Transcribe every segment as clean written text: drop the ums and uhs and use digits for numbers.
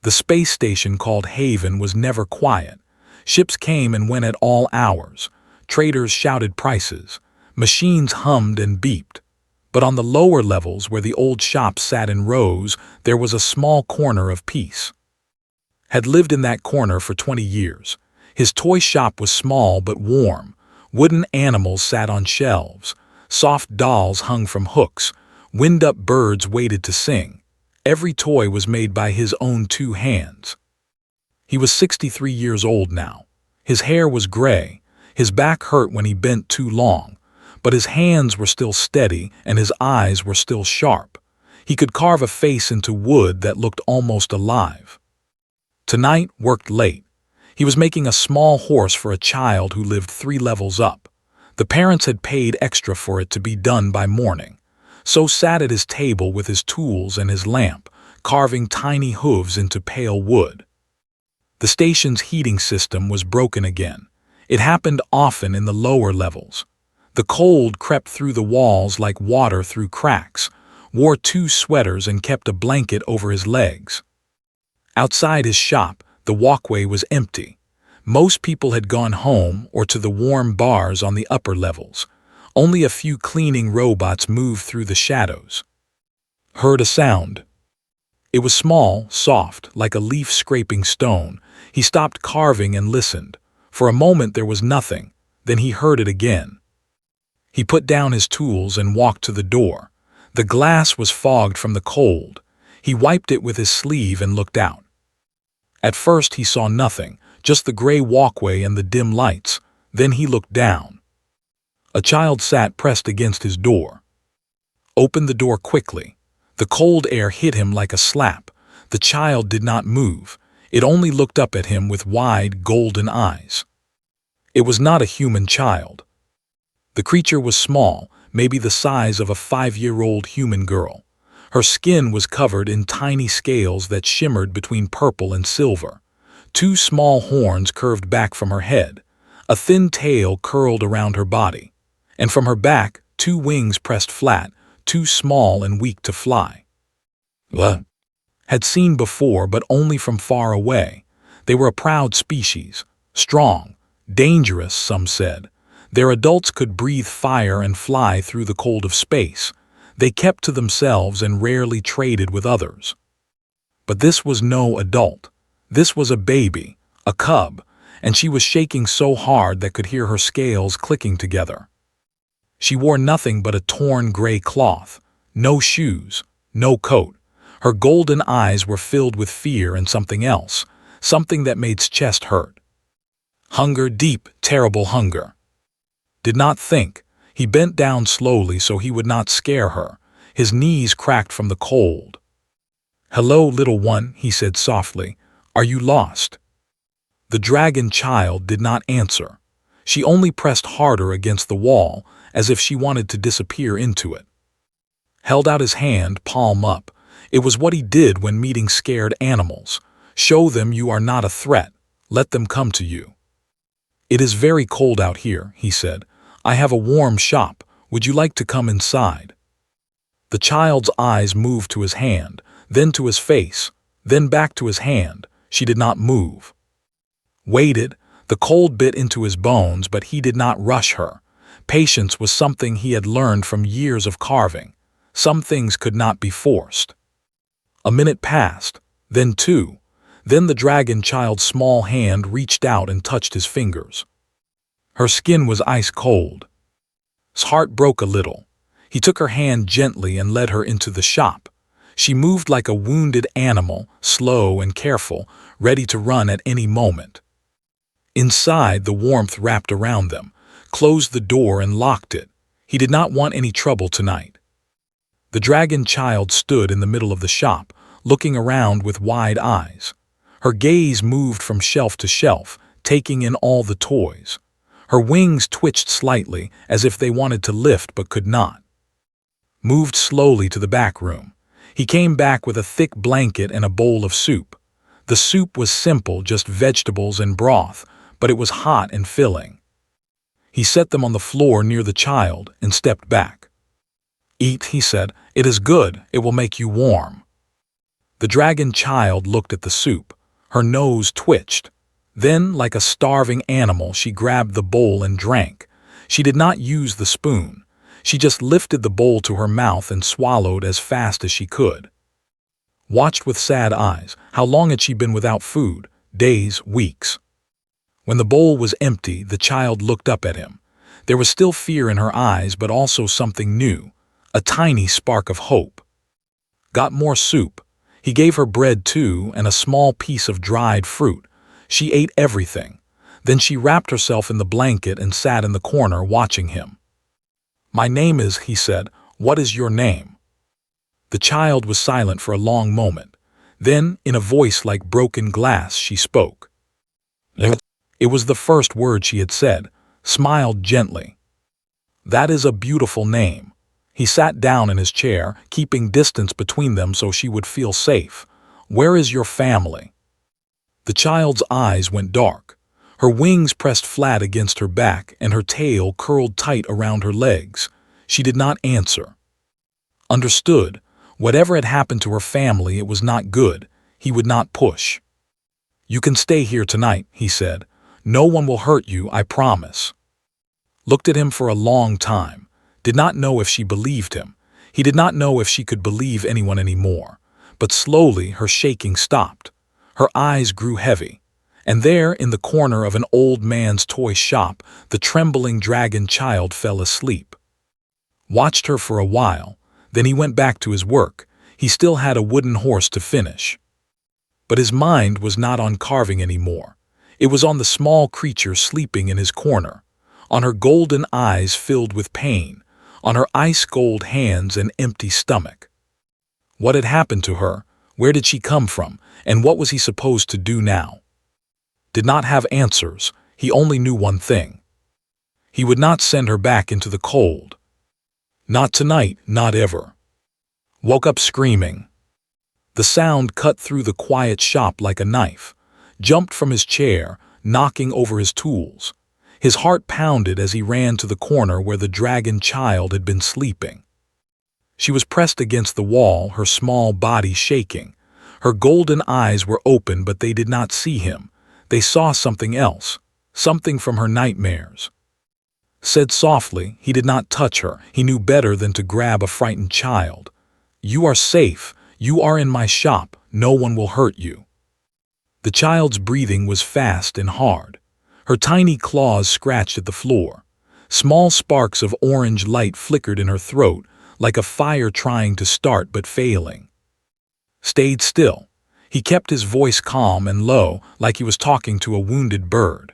The space station called Haven was never quiet. Ships came and went at all hours. Traders shouted prices. Machines hummed and beeped. But on the lower levels where the old shops sat in rows, there was a small corner of peace. Had lived in that corner for 20 years. His toy shop was small but warm. Wooden animals sat on shelves. Soft dolls hung from hooks. Wind-up birds waited to sing. Every toy was made by his own 2 hands. He was 63 years old now. His hair was gray. His back hurt when he bent too long. But his hands were still steady and his eyes were still sharp. He could carve a face into wood that looked almost alive. Tonight worked late. He was making a small horse for a child who lived 3 levels up. The parents had paid extra for it to be done by morning. So sat at his table with his tools and his lamp, carving tiny hooves into pale wood. The station's heating system was broken again. It happened often in the lower levels. The cold crept through the walls like water through cracks, wore 2 sweaters and kept a blanket over his legs. Outside his shop, the walkway was empty. Most people had gone home or to the warm bars on the upper levels. Only a few cleaning robots moved through the shadows. Heard a sound. It was small, soft, like a leaf scraping stone. He stopped carving and listened. For a moment there was nothing, then he heard it again. He put down his tools and walked to the door. The glass was fogged from the cold. He wiped it with his sleeve and looked out. At first he saw nothing, just the gray walkway and the dim lights. Then he looked down. A child sat pressed against his door. Opened the door quickly. The cold air hit him like a slap. The child did not move. It only looked up at him with wide, golden eyes. It was not a human child. The creature was small, maybe the size of a 5-year-old human girl. Her skin was covered in tiny scales that shimmered between purple and silver. 2 small horns curved back from her head. A thin tail curled around her body. And from her back, 2 wings pressed flat, too small and weak to fly. What? Had seen before, but only from far away. They were a proud species, strong, dangerous, some said. Their adults could breathe fire and fly through the cold of space. They kept to themselves and rarely traded with others. But this was no adult. This was a baby, a cub, and she was shaking so hard that could hear her scales clicking together. She wore nothing but a torn gray cloth, no shoes, no coat. Her golden eyes were filled with fear and something else, something that made his chest hurt. Hunger, deep, terrible hunger. Did not think. He bent down slowly so he would not scare her. His knees cracked from the cold. "Hello, little one," he said softly. "Are you lost?" The dragon child did not answer. She only pressed harder against the wall, as if she wanted to disappear into it. Held out his hand, palm up. It was what he did when meeting scared animals. Show them you are not a threat. Let them come to you. "It is very cold out here," he said. "I have a warm shop. Would you like to come inside?" The child's eyes moved to his hand, then to his face, then back to his hand. She did not move. Waited. The cold bit into his bones, but he did not rush her. Patience was something he had learned from years of carving. Some things could not be forced. A minute passed, then 2. Then the dragon child's small hand reached out and touched his fingers. Her skin was ice cold. His heart broke a little. He took her hand gently and led her into the shop. She moved like a wounded animal, slow and careful, ready to run at any moment. Inside, the warmth wrapped around them, closed the door and locked it. He did not want any trouble tonight. The dragon child stood in the middle of the shop, looking around with wide eyes. Her gaze moved from shelf to shelf, taking in all the toys. Her wings twitched slightly, as if they wanted to lift but could not. Moved slowly to the back room. He came back with a thick blanket and a bowl of soup. The soup was simple, just vegetables and broth, but it was hot and filling. He set them on the floor near the child and stepped back. "Eat," he said. "It is good. It will make you warm." The dragon child looked at the soup. Her nose twitched. Then, like a starving animal, she grabbed the bowl and drank. She did not use the spoon. She just lifted the bowl to her mouth and swallowed as fast as she could. Watched with sad eyes. How long had she been without food? Days, weeks. When the bowl was empty, the child looked up at him. There was still fear in her eyes, but also something new, a tiny spark of hope. Got more soup. He gave her bread too, and a small piece of dried fruit. She ate everything. Then she wrapped herself in the blanket and sat in the corner watching him. "My name is," he said. "What is your name?" The child was silent for a long moment. Then, in a voice like broken glass, she spoke. It was the first word she had said, smiled gently. "That is a beautiful name." He sat down in his chair, keeping distance between them so she would feel safe. "Where is your family?" The child's eyes went dark. Her wings pressed flat against her back and her tail curled tight around her legs. She did not answer. Understood. Whatever had happened to her family, it was not good. He would not push. "You can stay here tonight," he said. "No one will hurt you, I promise." Looked at him for a long time. Did not know if she believed him. He did not know if she could believe anyone anymore. But slowly her shaking stopped. Her eyes grew heavy. And there, in the corner of an old man's toy shop, the trembling dragon child fell asleep. Watched her for a while. Then he went back to his work. He still had a wooden horse to finish. But his mind was not on carving anymore. It was on the small creature sleeping in his corner, on her golden eyes filled with pain, on her ice-cold hands and empty stomach. What had happened to her? Where did she come from? And what was he supposed to do now? Did not have answers. He only knew one thing. He would not send her back into the cold. Not tonight, not ever. Woke up screaming. The sound cut through the quiet shop like a knife. Jumped from his chair, knocking over his tools. His heart pounded as he ran to the corner where the dragon child had been sleeping. She was pressed against the wall, her small body shaking. Her golden eyes were open, but they did not see him. They saw something else, something from her nightmares. Said softly, he did not touch her. He knew better than to grab a frightened child. "You are safe. You are in my shop. No one will hurt you." The child's breathing was fast and hard. Her tiny claws scratched at the floor. Small sparks of orange light flickered in her throat, like a fire trying to start but failing. Stayed still. He kept his voice calm and low, like he was talking to a wounded bird.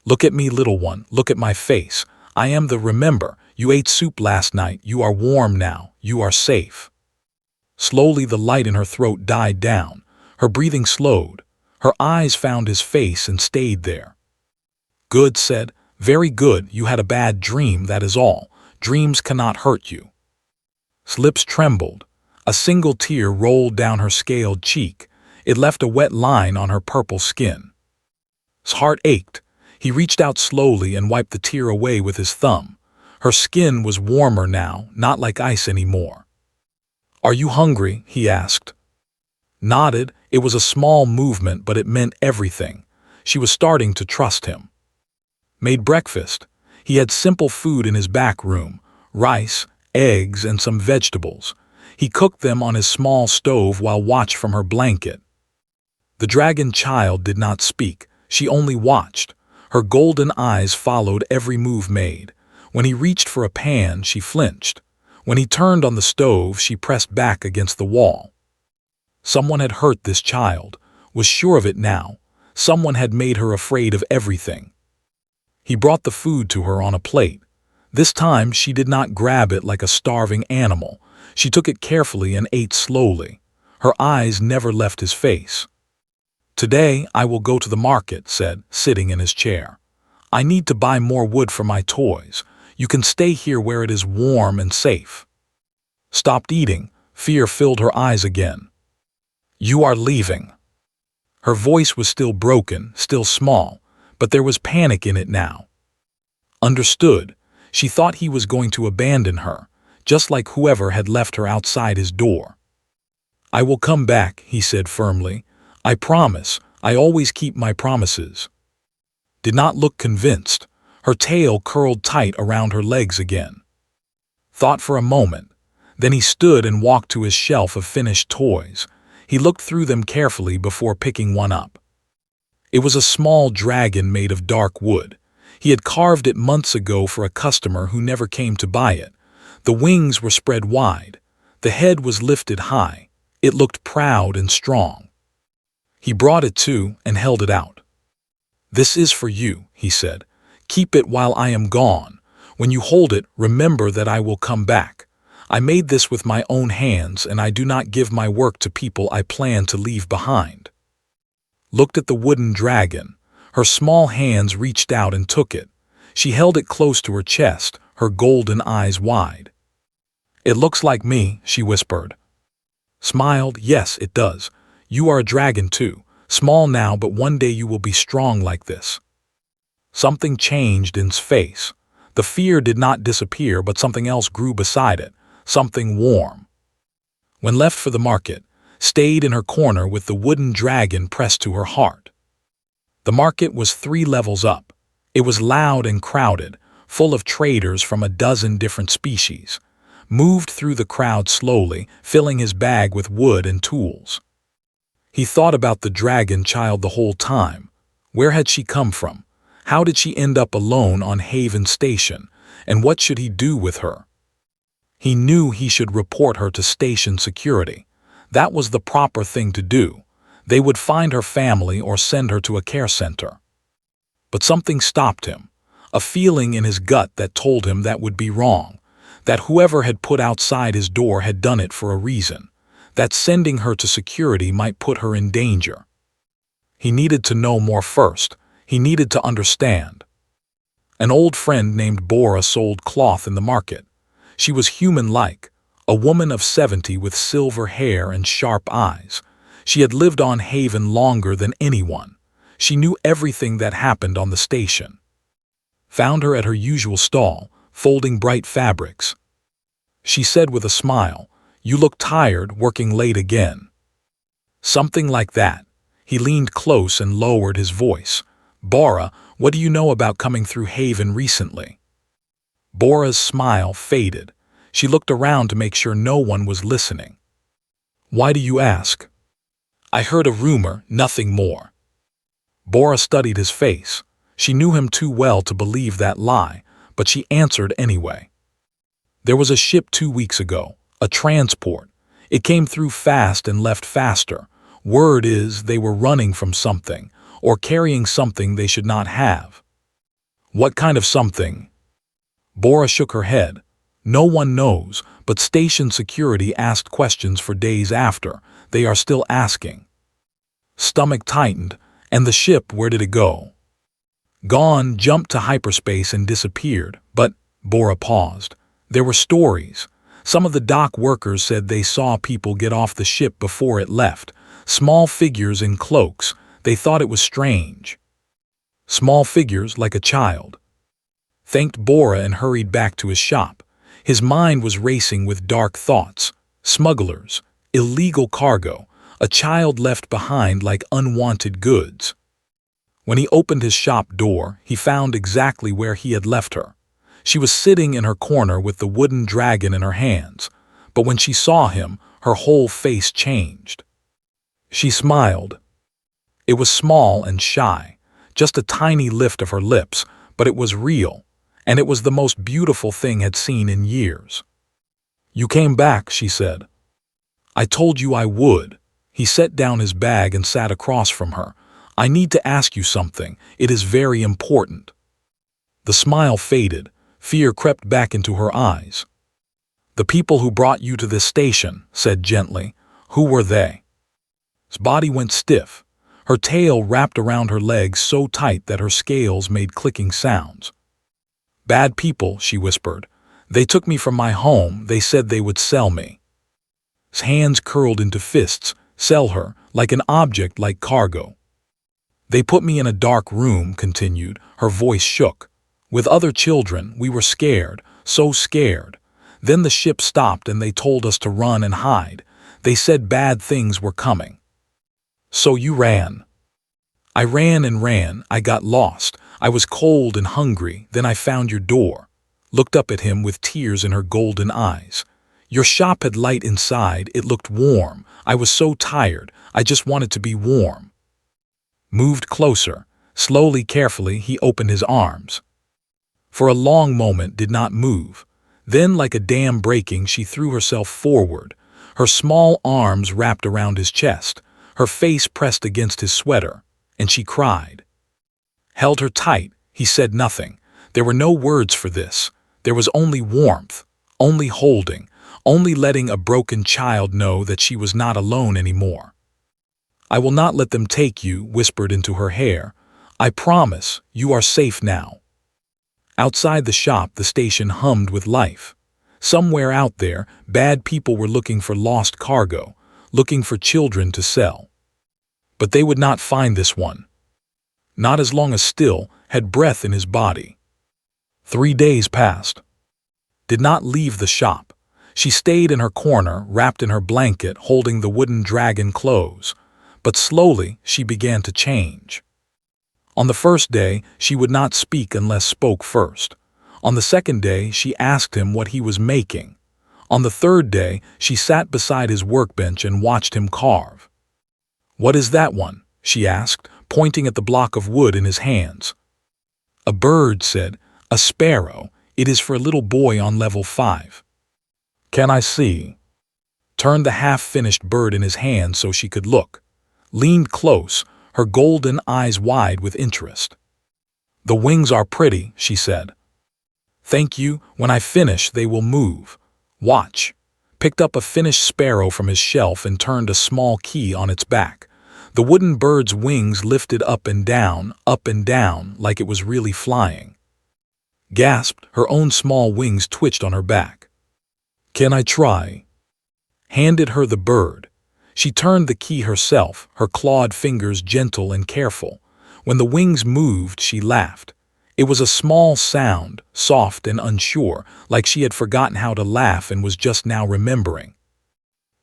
"Look at me, little one. Look at my face. I am the remember. You ate soup last night. You are warm now. You are safe." Slowly the light in her throat died down. Her breathing slowed. Her eyes found his face and stayed there. "Good," said. "Very good. You had a bad dream, that is all. Dreams cannot hurt you." His lips trembled. A single tear rolled down her scaled cheek. It left a wet line on her purple skin. His heart ached. He reached out slowly and wiped the tear away with his thumb. Her skin was warmer now, not like ice anymore. "Are you hungry?" he asked. Nodded. It was a small movement, but it meant everything. She was starting to trust him. Made breakfast. He had simple food in his back room, rice, eggs, and some vegetables. He cooked them on his small stove while watched from her blanket. The dragon child did not speak. She only watched. Her golden eyes followed every move made. When he reached for a pan, she flinched. When he turned on the stove, she pressed back against the wall. Someone had hurt this child, was sure of it now. Someone had made her afraid of everything. He brought the food to her on a plate. This time she did not grab it like a starving animal. She took it carefully and ate slowly. Her eyes never left his face. "Today I will go to the market," said, sitting in his chair. "I need to buy more wood for my toys. You can stay here where it is warm and safe." Stopped eating. Fear filled her eyes again. "You are leaving." Her voice was still broken, still small, but there was panic in it now. Understood. She thought he was going to abandon her, just like whoever had left her outside his door. I will come back, he said firmly. I promise. I always keep my promises. Did not look convinced. Her tail curled tight around her legs again. Thought for a moment. Then he stood and walked to his shelf of finished toys. He looked through them carefully before picking one up. It was a small dragon made of dark wood. He had carved it months ago for a customer who never came to buy it. The wings were spread wide. The head was lifted high. It looked proud and strong. He brought it to and held it out. This is for you, he said. Keep it while I am gone. When you hold it, remember that I will come back. I made this with my own hands, and I do not give my work to people I plan to leave behind. Looked at the wooden dragon. Her small hands reached out and took it. She held it close to her chest, her golden eyes wide. It looks like me, she whispered. Smiled, yes, it does. You are a dragon too. Small now, but one day you will be strong like this. Something changed in his face. The fear did not disappear, but something else grew beside it, something warm. When left for the market, stayed in her corner with the wooden dragon pressed to her heart. The market was 3 levels up. It was loud and crowded, full of traders from a dozen different species. Moved through the crowd slowly, filling his bag with wood and tools. He thought about the dragon child the whole time. Where had she come from? How did she end up alone on Haven Station? And what should he do with her? He knew he should report her to station security. That was the proper thing to do. They would find her family or send her to a care center. But something stopped him. A feeling in his gut that told him that would be wrong. That whoever had put outside his door had done it for a reason. That sending her to security might put her in danger. He needed to know more first. He needed to understand. An old friend named Bora sold cloth in the market. She was human-like, a woman of 70 with silver hair and sharp eyes. She had lived on Haven longer than anyone. She knew everything that happened on the station. Found her at her usual stall, folding bright fabrics. She said with a smile, "You look tired, working late again." Something like that. He leaned close and lowered his voice. "Bora, what do you know about coming through Haven recently?" Bora's smile faded. She looked around to make sure no one was listening. "Why do you ask?" "I heard a rumor, nothing more." Bora studied his face. She knew him too well to believe that lie, but she answered anyway. "There was a ship 2 weeks ago, a transport. It came through fast and left faster. Word is they were running from something, or carrying something they should not have." "What kind of something?" Bora shook her head. "No one knows, but station security asked questions for days after. They are still asking." Stomach tightened. "And the ship, where did it go?" "Gone, jumped to hyperspace and disappeared, but—" Bora paused. "There were stories. Some of the dock workers said they saw people get off the ship before it left. Small figures in cloaks. They thought it was strange." Small figures like a child. Thanked Bora and hurried back to his shop. His mind was racing with dark thoughts. Smugglers. Illegal cargo. A child left behind like unwanted goods. When he opened his shop door, he found exactly where he had left her. She was sitting in her corner with the wooden dragon in her hands. But when she saw him, her whole face changed. She smiled. It was small and shy, just a tiny lift of her lips, but it was real, and it was the most beautiful thing had seen in years. "You came back," she said. "I told you I would." He set down his bag and sat across from her. "I need to ask you something. It is very important." The smile faded. Fear crept back into her eyes. "The people who brought you to this station," said gently. "Who were they?" His body went stiff. Her tail wrapped around her legs so tight that her scales made clicking sounds. "Bad people," she whispered. "They took me from my home. They said they would sell me." His hands curled into fists. "Sell her, like an object, like cargo." "They put me in a dark room," continued. Her voice shook. "With other children, we were scared, so scared. Then the ship stopped and they told us to run and hide. They said bad things were coming. So you ran. I ran and ran, I got lost. I was cold and hungry, then I found your door. Looked up at him with tears in her golden eyes. Your shop had light inside, it looked warm. I was so tired, I just wanted to be warm. Moved closer. Slowly, carefully, he opened his arms. For a long moment did not move. Then, like a dam breaking, she threw herself forward. Her small arms wrapped around his chest, her face pressed against his sweater, and she cried. Held her tight, he said nothing. There were no words for this. There was only warmth, only holding, only letting a broken child know that she was not alone anymore. I will not let them take you, whispered into her hair. I promise, you are safe now. Outside the shop, the station hummed with life. Somewhere out there, bad people were looking for lost cargo, looking for children to sell. But they would not find this one. Not as long as Still had breath in his body. 3 days passed. Did not leave the shop. She stayed in her corner, wrapped in her blanket, holding the wooden dragon close. But slowly she began to change. On the first day, she would not speak unless spoke first. On the second day, she asked him what he was making. On the third day, she sat beside his workbench and watched him carve. What is that one? She asked, pointing at the block of wood in his hands. A bird said, a sparrow. It is for a little boy on level 5. Can I see? Turned the half-finished bird in his hand so she could look. Leaned close, her golden eyes wide with interest. The wings are pretty, she said. Thank you, when I finish they will move. Watch. Picked up a finished sparrow from his shelf and turned a small key on its back. The wooden bird's wings lifted up and down, like it was really flying. Gasped, her own small wings twitched on her back. Can I try? Handed her the bird. She turned the key herself, her clawed fingers gentle and careful. When the wings moved, she laughed. It was a small sound, soft and unsure, like she had forgotten how to laugh and was just now remembering.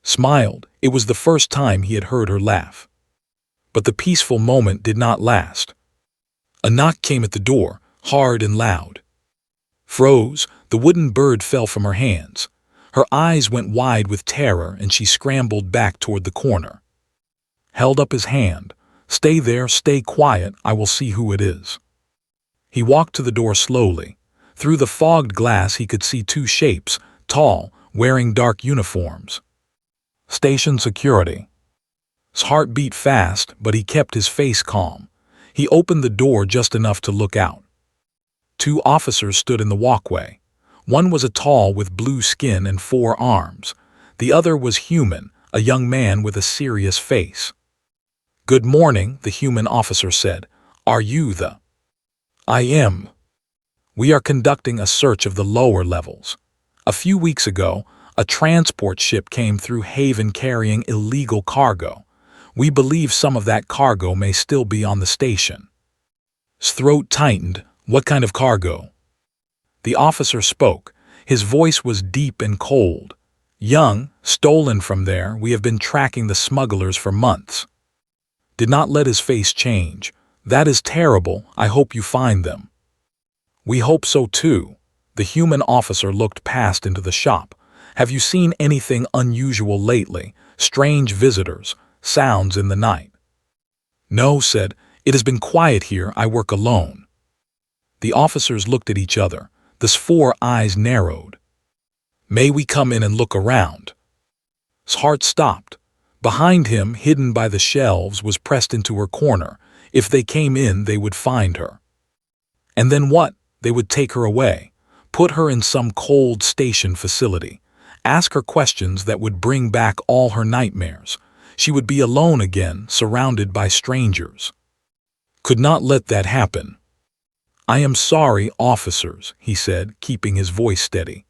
Smiled. It was the first time he had heard her laugh. But the peaceful moment did not last. A knock came at the door, hard and loud. Froze, the wooden bird fell from her hands. Her eyes went wide with terror and she scrambled back toward the corner. Held up his hand. Stay there, stay quiet, I will see who it is. He walked to the door slowly. Through the fogged glass he could see 2 shapes, tall, wearing dark uniforms. Station security. His heart beat fast, but he kept his face calm. He opened the door just enough to look out. 2 officers stood in the walkway. One was a tall with blue skin and 4 arms. The other was human, a young man with a serious face. Good morning, the human officer said. Are you the? I am. We are conducting a search of the lower levels. A few weeks ago, a transport ship came through Haven carrying illegal cargo. We believe some of that cargo may still be on the station. His throat tightened. What kind of cargo? The officer spoke. His voice was deep and cold. Young, stolen from there, we have been tracking the smugglers for months. Did not let his face change. That is terrible, I hope you find them. We hope so too. The human officer looked past into the shop. Have you seen anything unusual lately? Strange visitors, sounds in the night? No, said, it has been quiet here, I work alone. The officers looked at each other. The 4 eyes narrowed. May we come in and look around? His heart stopped. Behind him, hidden by the shelves, was pressed into her corner. If they came in, they would find her. And then what? They would take her away, put her in some cold station facility, ask her questions that would bring back all her nightmares. She would be alone again, surrounded by strangers. Could not let that happen. I am sorry, officers, he said, keeping his voice steady.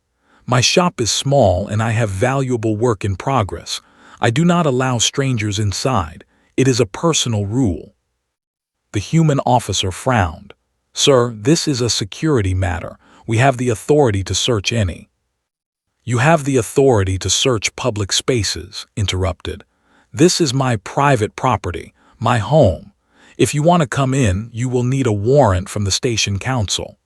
My shop is small and I have valuable work in progress. I do not allow strangers inside. It is a personal rule. The human officer frowned. Sir, this is a security matter. We have the authority to search any. You have the authority to search public spaces, interrupted. This is my private property, my home. If you want to come in, you will need a warrant from the station council.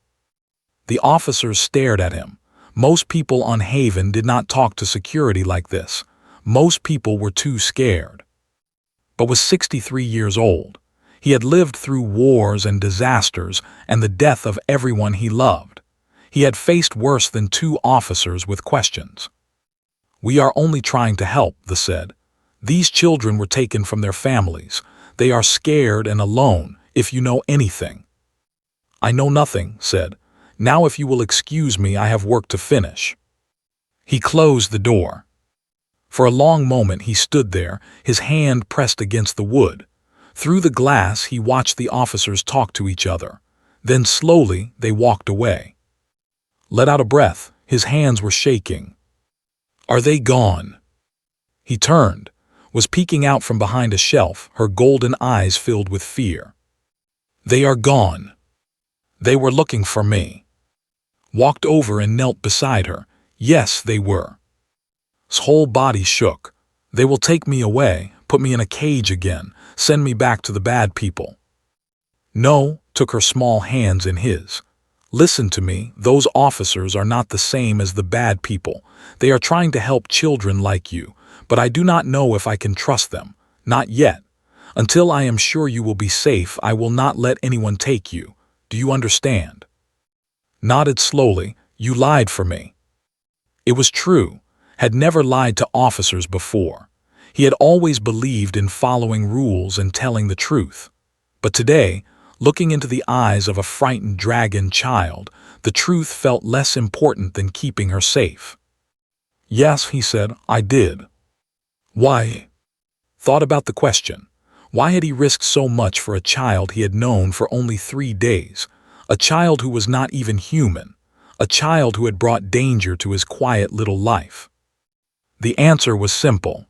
The officers stared at him. Most people on Haven did not talk to security like this. Most people were too scared. But was 63 years old. He had lived through wars and disasters and the death of everyone he loved. He had faced worse than 2 officers with questions. We are only trying to help, they said. These children were taken from their families. They are scared and alone, if you know anything. I know nothing, said. Now if you will excuse me, I have work to finish. He closed the door. For a long moment he stood there, his hand pressed against the wood. Through the glass he watched the officers talk to each other. Then slowly they walked away. Let out a breath, his hands were shaking. Are they gone? He turned, was peeking out from behind a shelf, her golden eyes filled with fear. They are gone. They were looking for me. Walked over and knelt beside her. Yes, they were. His whole body shook. They will take me away, put me in a cage again, send me back to the bad people. No, took her small hands in his. Listen to me, those officers are not the same as the bad people. They are trying to help children like you, but I do not know if I can trust them. Not yet. Until I am sure you will be safe, I will not let anyone take you. Do you understand? Nodded slowly. You lied for me. It was true. Had never lied to officers before. He had always believed in following rules and telling the truth. But today, looking into the eyes of a frightened dragon child, the truth felt less important than keeping her safe. Yes, he said, I did. Why? Thought about the question. Why had he risked so much for a child he had known for only 3 days? A child who was not even human. A child who had brought danger to his quiet little life. The answer was simple.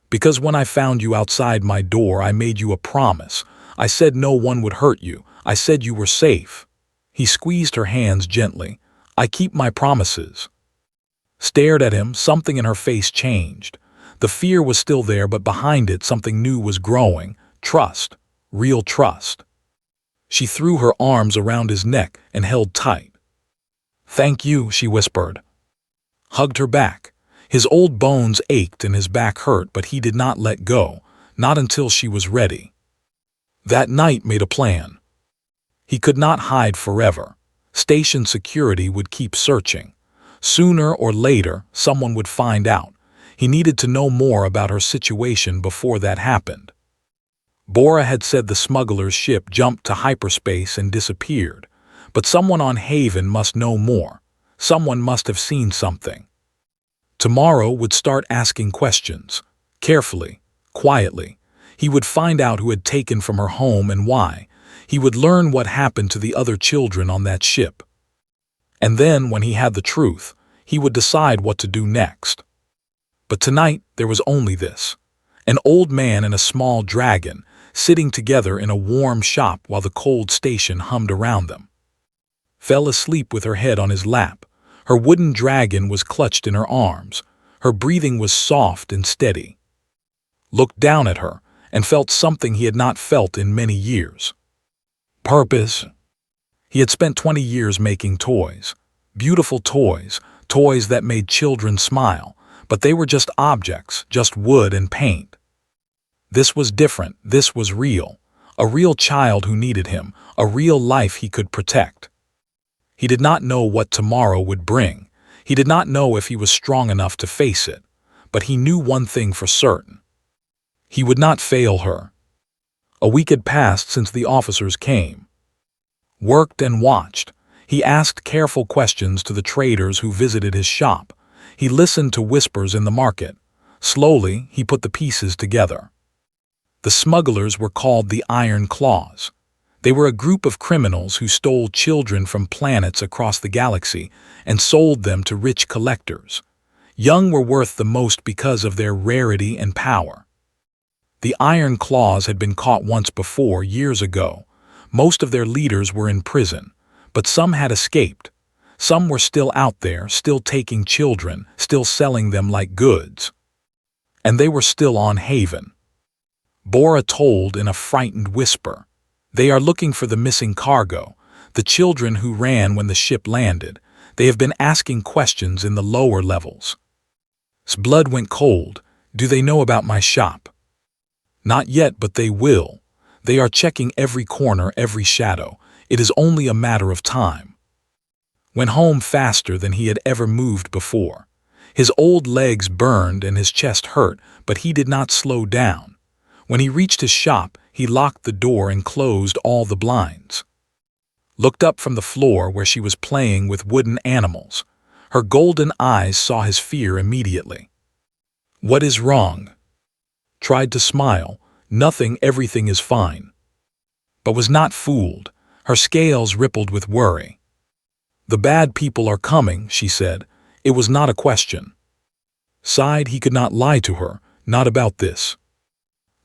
Because when I found you outside my door, I made you a promise. I said no one would hurt you. I said you were safe. He squeezed her hands gently. I keep my promises. Stared at him, something in her face changed. The fear was still there, but behind it something new was growing. Trust. Real trust. She threw her arms around his neck and held tight. Thank you, she whispered. Hugged her back. His old bones ached and his back hurt, but he did not let go, not until she was ready. That night made a plan. He could not hide forever. Station security would keep searching. Sooner or later, someone would find out. He needed to know more about her situation before that happened. Bora had said the smuggler's ship jumped to hyperspace and disappeared, but someone on Haven must know more. Someone must have seen something. Tomorrow would start asking questions. Carefully, quietly. He would find out who had taken from her home and why. He would learn what happened to the other children on that ship. And then, when he had the truth, he would decide what to do next. But tonight, there was only this. An old man and a small dragon, sitting together in a warm shop while the cold station hummed around them. Fell asleep with her head on his lap. Her wooden dragon was clutched in her arms. Her breathing was soft and steady. Looked down at her and felt something he had not felt in many years. Purpose. He had spent 20 years making toys. Beautiful toys, toys that made children smile, but they were just objects, just wood and paint. This was different, this was real. A real child who needed him, a real life he could protect. He did not know what tomorrow would bring. He did not know if he was strong enough to face it. But he knew one thing for certain. He would not fail her. A week had passed since the officers came. Worked and watched. He asked careful questions to the traders who visited his shop. He listened to whispers in the market. Slowly, he put the pieces together. The smugglers were called the Iron Claws. They were a group of criminals who stole children from planets across the galaxy and sold them to rich collectors. Young were worth the most because of their rarity and power. The Iron Claws had been caught once before, years ago. Most of their leaders were in prison, but some had escaped. Some were still out there, still taking children, still selling them like goods. And they were still on Haven. Bora told in a frightened whisper. They are looking for the missing cargo, the children who ran when the ship landed. They have been asking questions in the lower levels. His blood went cold. Do they know about my shop? Not yet, but they will. They are checking every corner, every shadow. It is only a matter of time. Went home faster than he had ever moved before. His old legs burned and his chest hurt, but he did not slow down. When he reached his shop, he locked the door and closed all the blinds. Looked up from the floor where she was playing with wooden animals. Her golden eyes saw his fear immediately. What is wrong? Tried to smile. Nothing, everything is fine. But was not fooled. Her scales rippled with worry. The bad people are coming, she said. It was not a question. Sighed he could not lie to her, not about this.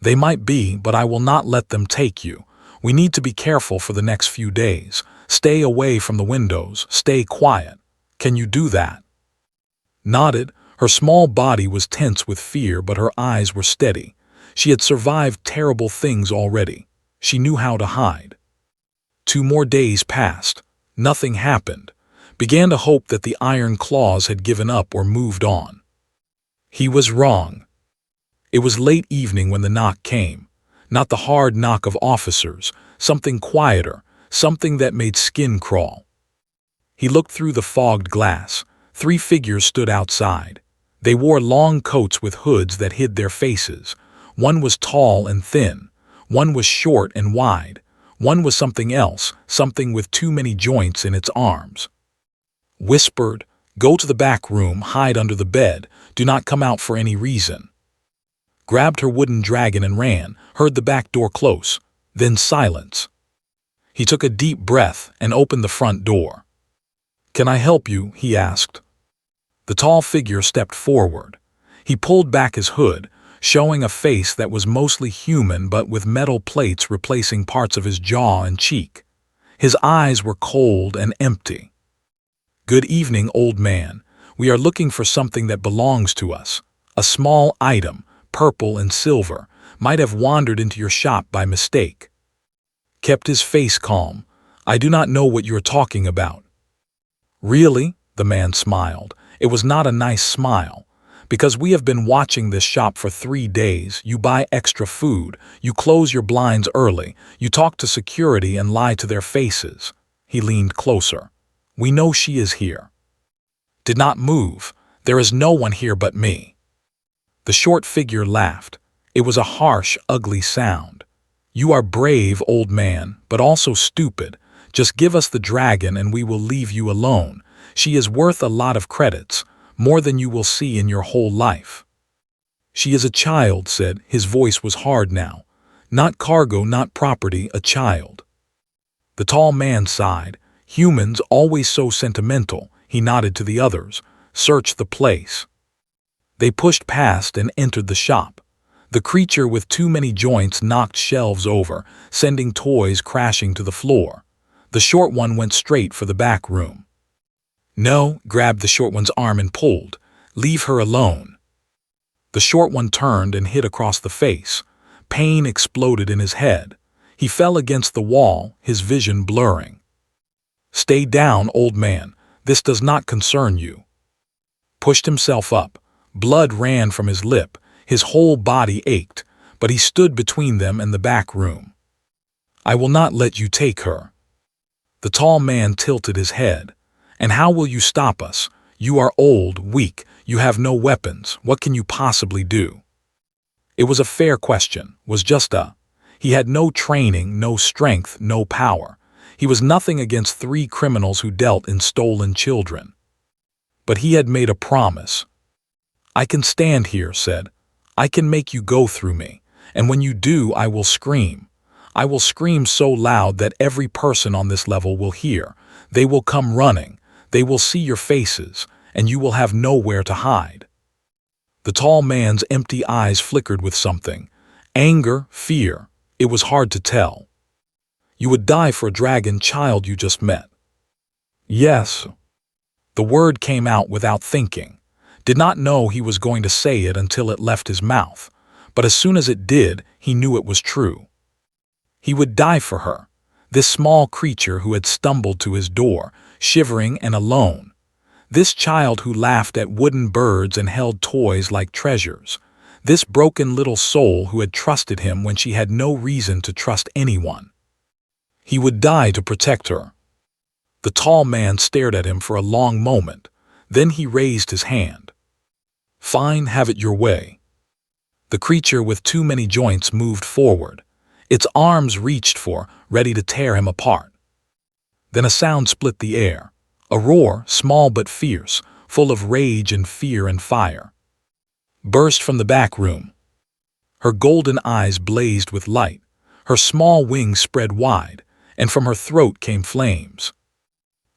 They might be, but I will not let them take you. We need to be careful for the next few days. Stay away from the windows, stay quiet. Can you do that? Nodded. Her small body was tense with fear, but her eyes were steady. She had survived terrible things already. She knew how to hide. 2 more days passed. Nothing happened. Began to hope that the iron claws had given up or moved on. He was wrong. It was late evening when the knock came. Not the hard knock of officers, something quieter, something that made skin crawl. He looked through the fogged glass. 3 figures stood outside. They wore long coats with hoods that hid their faces. One was tall and thin. One was short and wide. One was something else, something with too many joints in its arms. Whispered, "Go to the back room, hide under the bed. Do not come out for any reason." Grabbed her wooden dragon and ran, heard the back door close, then silence. He took a deep breath and opened the front door. "Can I help you?" he asked. The tall figure stepped forward. He pulled back his hood, showing a face that was mostly human but with metal plates replacing parts of his jaw and cheek. His eyes were cold and empty. "Good evening, old man. We are looking for something that belongs to us. A small item, purple and silver, might have wandered into your shop by mistake." Kept his face calm. "I do not know what you are talking about." "Really?" the man smiled. It was not a nice smile. "Because we have been watching this shop for 3 days, you buy extra food, you close your blinds early, you talk to security and lie to their faces." He leaned closer. "We know she is here." Did not move. "There is no one here but me." The short figure laughed. It was a harsh, ugly sound. "You are brave, old man, but also stupid. Just give us the dragon and we will leave you alone. She is worth a lot of credits, more than you will see in your whole life." "She is a child," said. His voice was hard now. "Not cargo, not property, a child." The tall man sighed. "Humans, always so sentimental." He nodded to the others. "Search the place." They pushed past and entered the shop. The creature with too many joints knocked shelves over, sending toys crashing to the floor. The short one went straight for the back room. "No," grabbed the short one's arm and pulled. "Leave her alone." The short one turned and hit across the face. Pain exploded in his head. He fell against the wall, his vision blurring. "Stay down, old man. This does not concern you." Pushed himself up. Blood ran from his lip. His whole body ached, but he stood between them and the back room. "I will not let you take her." The tall man tilted his head. "And how will you stop us? You are old, weak, you have no weapons. What can you possibly do?" It was a fair question, was just a. He had no training, no strength, no power. He was nothing against 3 criminals who dealt in stolen children. But he had made a promise. "I can stand here," said. "I can make you go through me, and when you do, I will scream. I will scream so loud that every person on this level will hear. They will come running. They will see your faces, and you will have nowhere to hide." The tall man's empty eyes flickered with something. Anger, fear. It was hard to tell. "You would die for a dragon child you just met." "Yes." The word came out without thinking. Did not know he was going to say it until it left his mouth, but as soon as it did, he knew it was true. He would die for her, this small creature who had stumbled to his door, shivering and alone. This child who laughed at wooden birds and held toys like treasures. This broken little soul who had trusted him when she had no reason to trust anyone. He would die to protect her. The tall man stared at him for a long moment. Then he raised his hand. "Fine, have it your way." The creature with too many joints moved forward. Its arms reached for, ready to tear him apart. Then a sound split the air. A roar, small but fierce, full of rage and fear and fire, burst from the back room. Her golden eyes blazed with light. Her small wings spread wide, and from her throat came flames.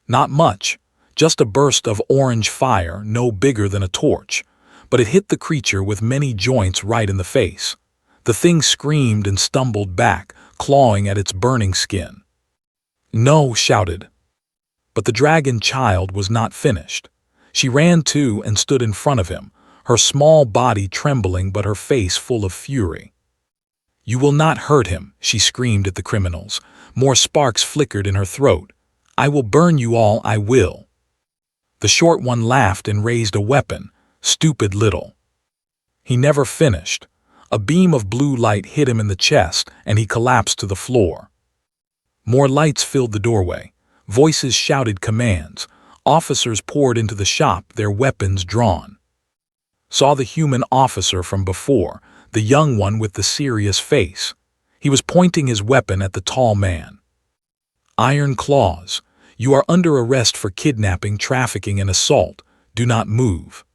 Not much, just a burst of orange fire no bigger than a torch, but it hit the creature with many joints right in the face. The thing screamed and stumbled back, clawing at its burning skin. "No!" shouted. But the dragon child was not finished. She ran to and stood in front of him, her small body trembling but her face full of fury. "You will not hurt him," she screamed at the criminals. More sparks flickered in her throat. "I will burn you all, I will." The short one laughed and raised a weapon. Stupid little. He never finished. A beam of blue light hit him in the chest, and he collapsed to the floor. More lights filled the doorway. Voices shouted commands. Officers poured into the shop, their weapons drawn. Saw the human officer from before, the young one with the serious face. He was pointing his weapon at the tall man. "Iron claws. You are under arrest for kidnapping, trafficking, and assault. Do not move."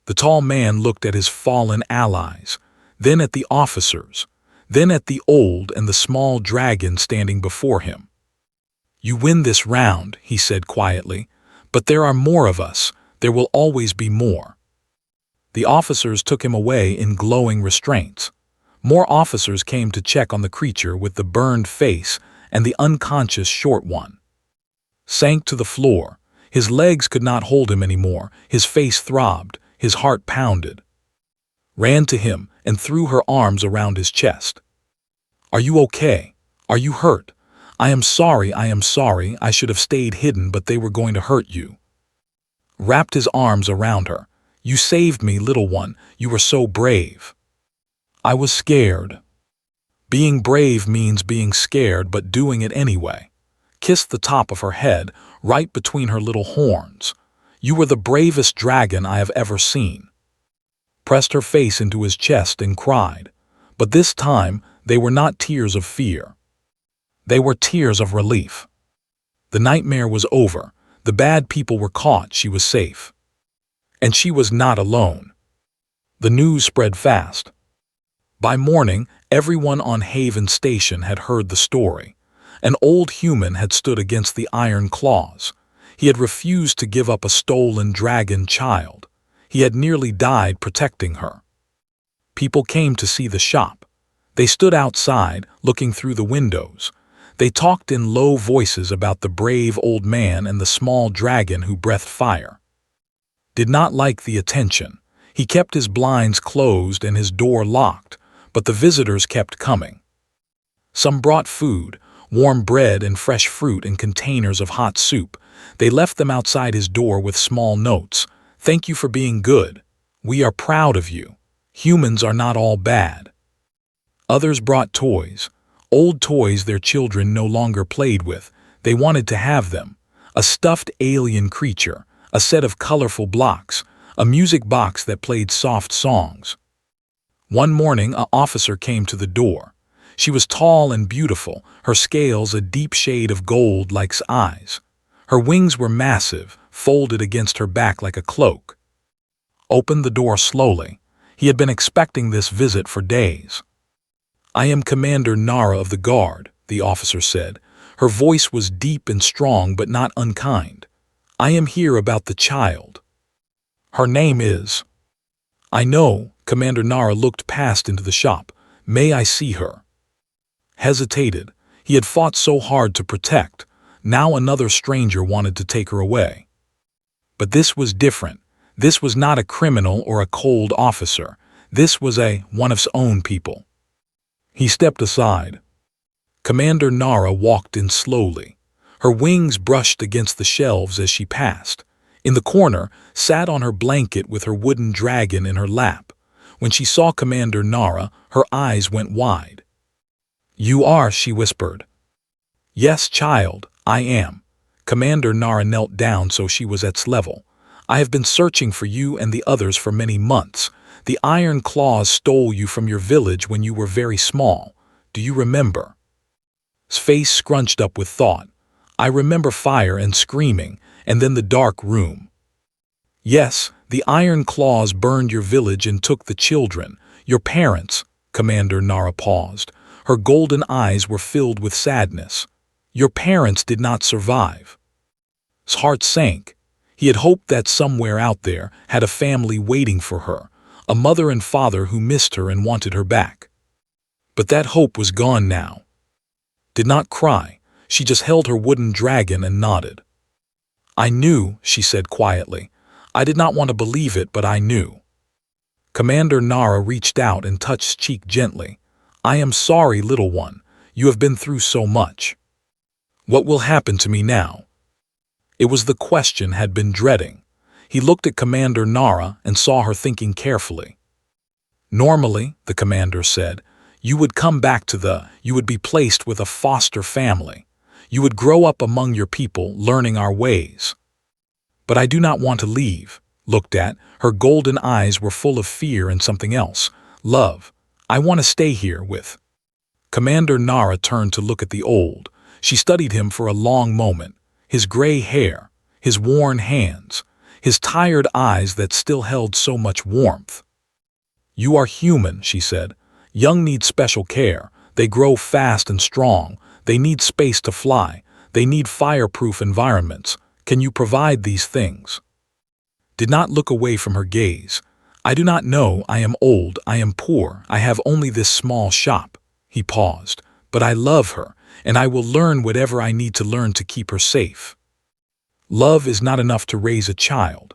The tall man looked at his fallen allies, then at the officers, then at the old and the small dragon standing before him. "You win this round," he said quietly, "but there are more of us. There will always be more." The officers took him away in glowing restraints. More officers came to check on the creature with the burned face, and the unconscious short one sank to the floor. His legs could not hold him anymore. His face throbbed. His heart pounded. Ran to him and threw her arms around his chest. "Are you okay? Are you hurt? I am sorry, I should have stayed hidden, but they were going to hurt you." Wrapped his arms around her. "You saved me, little one. You were so brave." "I was scared." Being brave means being scared, but doing it anyway. Kissed the top of her head, right between her little horns. "You were the bravest dragon I have ever seen." Pressed her face into his chest and cried. But this time, they were not tears of fear. They were tears of relief. The nightmare was over. The bad people were caught. She was safe. And she was not alone. The news spread fast. By morning, everyone on Haven Station had heard the story. An old human had stood against the iron claws. He had refused to give up a stolen dragon child. He had nearly died protecting her. People came to see the shop. They stood outside, looking through the windows. They talked in low voices about the brave old man and the small dragon who breathed fire. Did not like the attention. He kept his blinds closed and his door locked, but the visitors kept coming. Some brought food, warm bread and fresh fruit in containers of hot soup. They left them outside his door with small notes. "Thank you for being good. We are proud of you. Humans are not all bad." Others brought toys. Old toys their children no longer played with. They wanted to have them. A stuffed alien creature, a set of colorful blocks, a music box that played soft songs. One morning, an officer came to the door. She was tall and beautiful, her scales a deep shade of gold like eyes. Her wings were massive, folded against her back like a cloak. Opened the door slowly. He had been expecting this visit for days. "I am Commander Nara of the Guard," the officer said. Her voice was deep and strong but not unkind. "I am here about the child. Her name is—" "I know." Commander Nara looked past into the shop. "May I see her?" Hesitated. He had fought so hard to protect. Now another stranger wanted to take her away. But this was different. This was not a criminal or a cold officer. This was one of his own people. He stepped aside. Commander Nara walked in slowly. Her wings brushed against the shelves as she passed. In the corner, sat on her blanket with her wooden dragon in her lap. When she saw Commander Nara, her eyes went wide. "You are," she whispered. "Yes, child, I am." Commander Nara knelt down so she was at level. "I have been searching for you and the others for many months. The Iron Claws stole you from your village when you were very small. Do you remember?" His face scrunched up with thought. "I remember fire and screaming, and then the dark room." "Yes, the Iron Claws burned your village and took the children, your parents." Commander Nara paused. Her golden eyes were filled with sadness. "Your parents did not survive." His heart sank. He had hoped that somewhere out there had a family waiting for her, a mother and father who missed her and wanted her back. But that hope was gone now. Did not cry. She just held her wooden dragon and nodded. "I knew," she said quietly. "I did not want to believe it, but I knew." Commander Nara reached out and touched his cheek gently. "I am sorry, little one. You have been through so much." "What will happen to me now?" It was the question had been dreading. He looked at Commander Nara and saw her thinking carefully. "Normally," the commander said, "you would come back to you would be placed with a foster family. You would grow up among your people, learning our ways." "But I do not want to leave." Looked at, her golden eyes were full of fear and something else. "Love. I want to stay here with." Commander Nara turned to look at the old. She studied him for a long moment. His gray hair, his worn hands, his tired eyes that still held so much warmth. "You are human," she said. "Young need special care. They grow fast and strong. They need space to fly. They need fireproof environments. Can you provide these things?" Did not look away from her gaze. "I do not know. I am old. I am poor. I have only this small shop." He paused. "But I love her, and I will learn whatever I need to learn to keep her safe." Love is not enough to raise a child.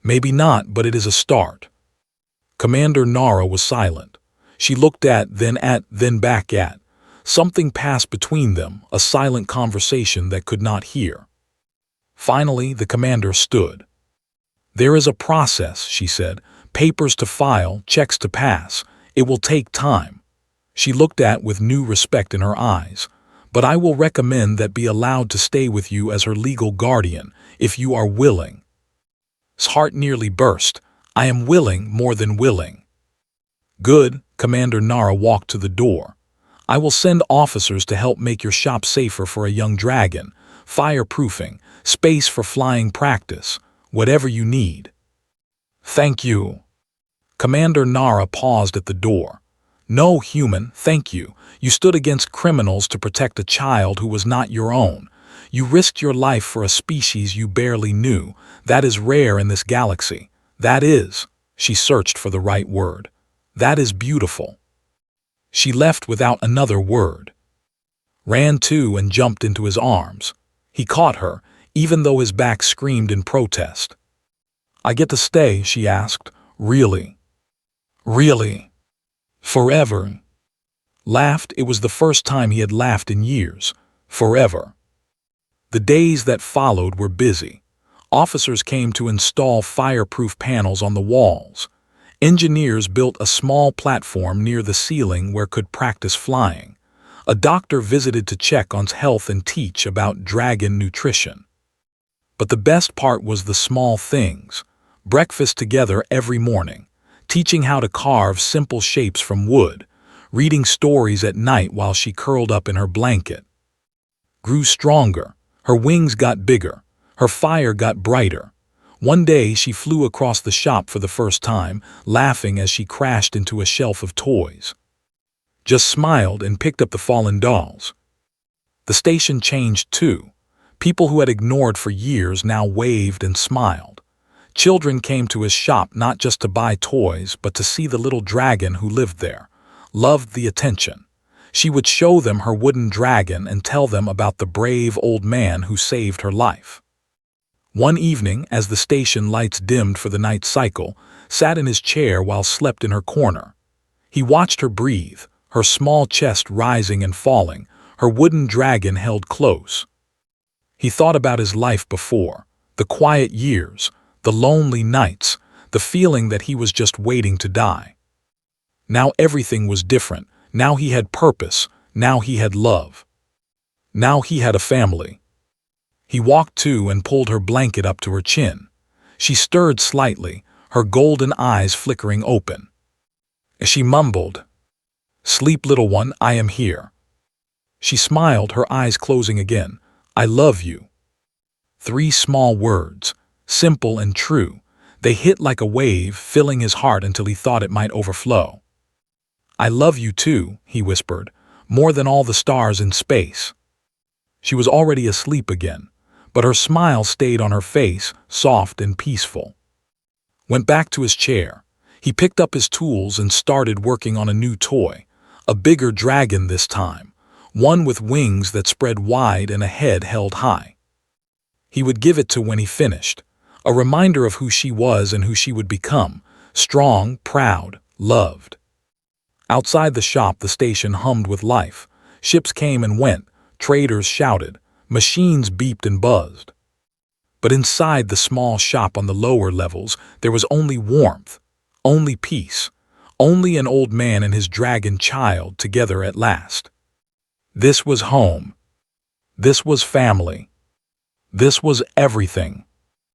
Maybe not, but it is a start. Commander Nara was silent. She looked at, then back at. Something passed between them, a silent conversation that could not hear. Finally, the commander stood. "There is a process," she said. "Papers to file, checks to pass. It will take time." She looked at with new respect in her eyes. "But I will recommend that be allowed to stay with you as her legal guardian, if you are willing." His heart nearly burst. "I am willing, more than willing." "Good." Commander Nara walked to the door. "I will send officers to help make your shop safer for a young dragon, fireproofing, space for flying practice, whatever you need." "Thank you." Commander Nara paused at the door. "No, human, thank you. You stood against criminals to protect a child who was not your own. You risked your life for a species you barely knew. That is rare in this galaxy. That is," she searched for the right word, "that is beautiful." She left without another word. Ran to and jumped into his arms. He caught her, even though his back screamed in protest. "I get to stay?" she asked. "Really? Really? Forever?" Laughed. It was the first time he had laughed in years. Forever. The days that followed were busy. Officers came to install fireproof panels on the walls. Engineers built a small platform near the ceiling where could practice flying. A doctor visited to check on health and teach about dragon nutrition. But the best part was the small things. Breakfast together every morning, teaching how to carve simple shapes from wood, reading stories at night while she curled up in her blanket. Grew stronger. Her wings got bigger. Her fire got brighter. One day she flew across the shop for the first time, laughing as she crashed into a shelf of toys. Just smiled and picked up the fallen dolls. The station changed too. People who had ignored for years now waved and smiled. Children came to his shop not just to buy toys, but to see the little dragon who lived there. Loved the attention. She would show them her wooden dragon and tell them about the brave old man who saved her life. One evening, as the station lights dimmed for the night cycle, sat in his chair while slept in her corner. He watched her breathe, her small chest rising and falling, her wooden dragon held close. He thought about his life before, the quiet years, the lonely nights, the feeling that he was just waiting to die. Now everything was different. Now he had purpose. Now he had love. Now he had a family. He walked to and pulled her blanket up to her chin. She stirred slightly, her golden eyes flickering open. She mumbled, "Sleep, little one, I am here." She smiled, her eyes closing again. "I love you." 3 small words, simple and true. They hit like a wave, filling his heart until he thought it might overflow. "I love you too," he whispered, "more than all the stars in space." She was already asleep again, but her smile stayed on her face, soft and peaceful. Went back to his chair. He picked up his tools and started working on a new toy, a bigger dragon this time, one with wings that spread wide and a head held high. He would give it to when he finished, a reminder of who she was and who she would become, strong, proud, loved. Outside the shop, the station hummed with life. Ships came and went, traders shouted, machines beeped and buzzed. But inside the small shop on the lower levels, there was only warmth, only peace, only an old man and his dragon child together at last. This was home. This was family. This was everything.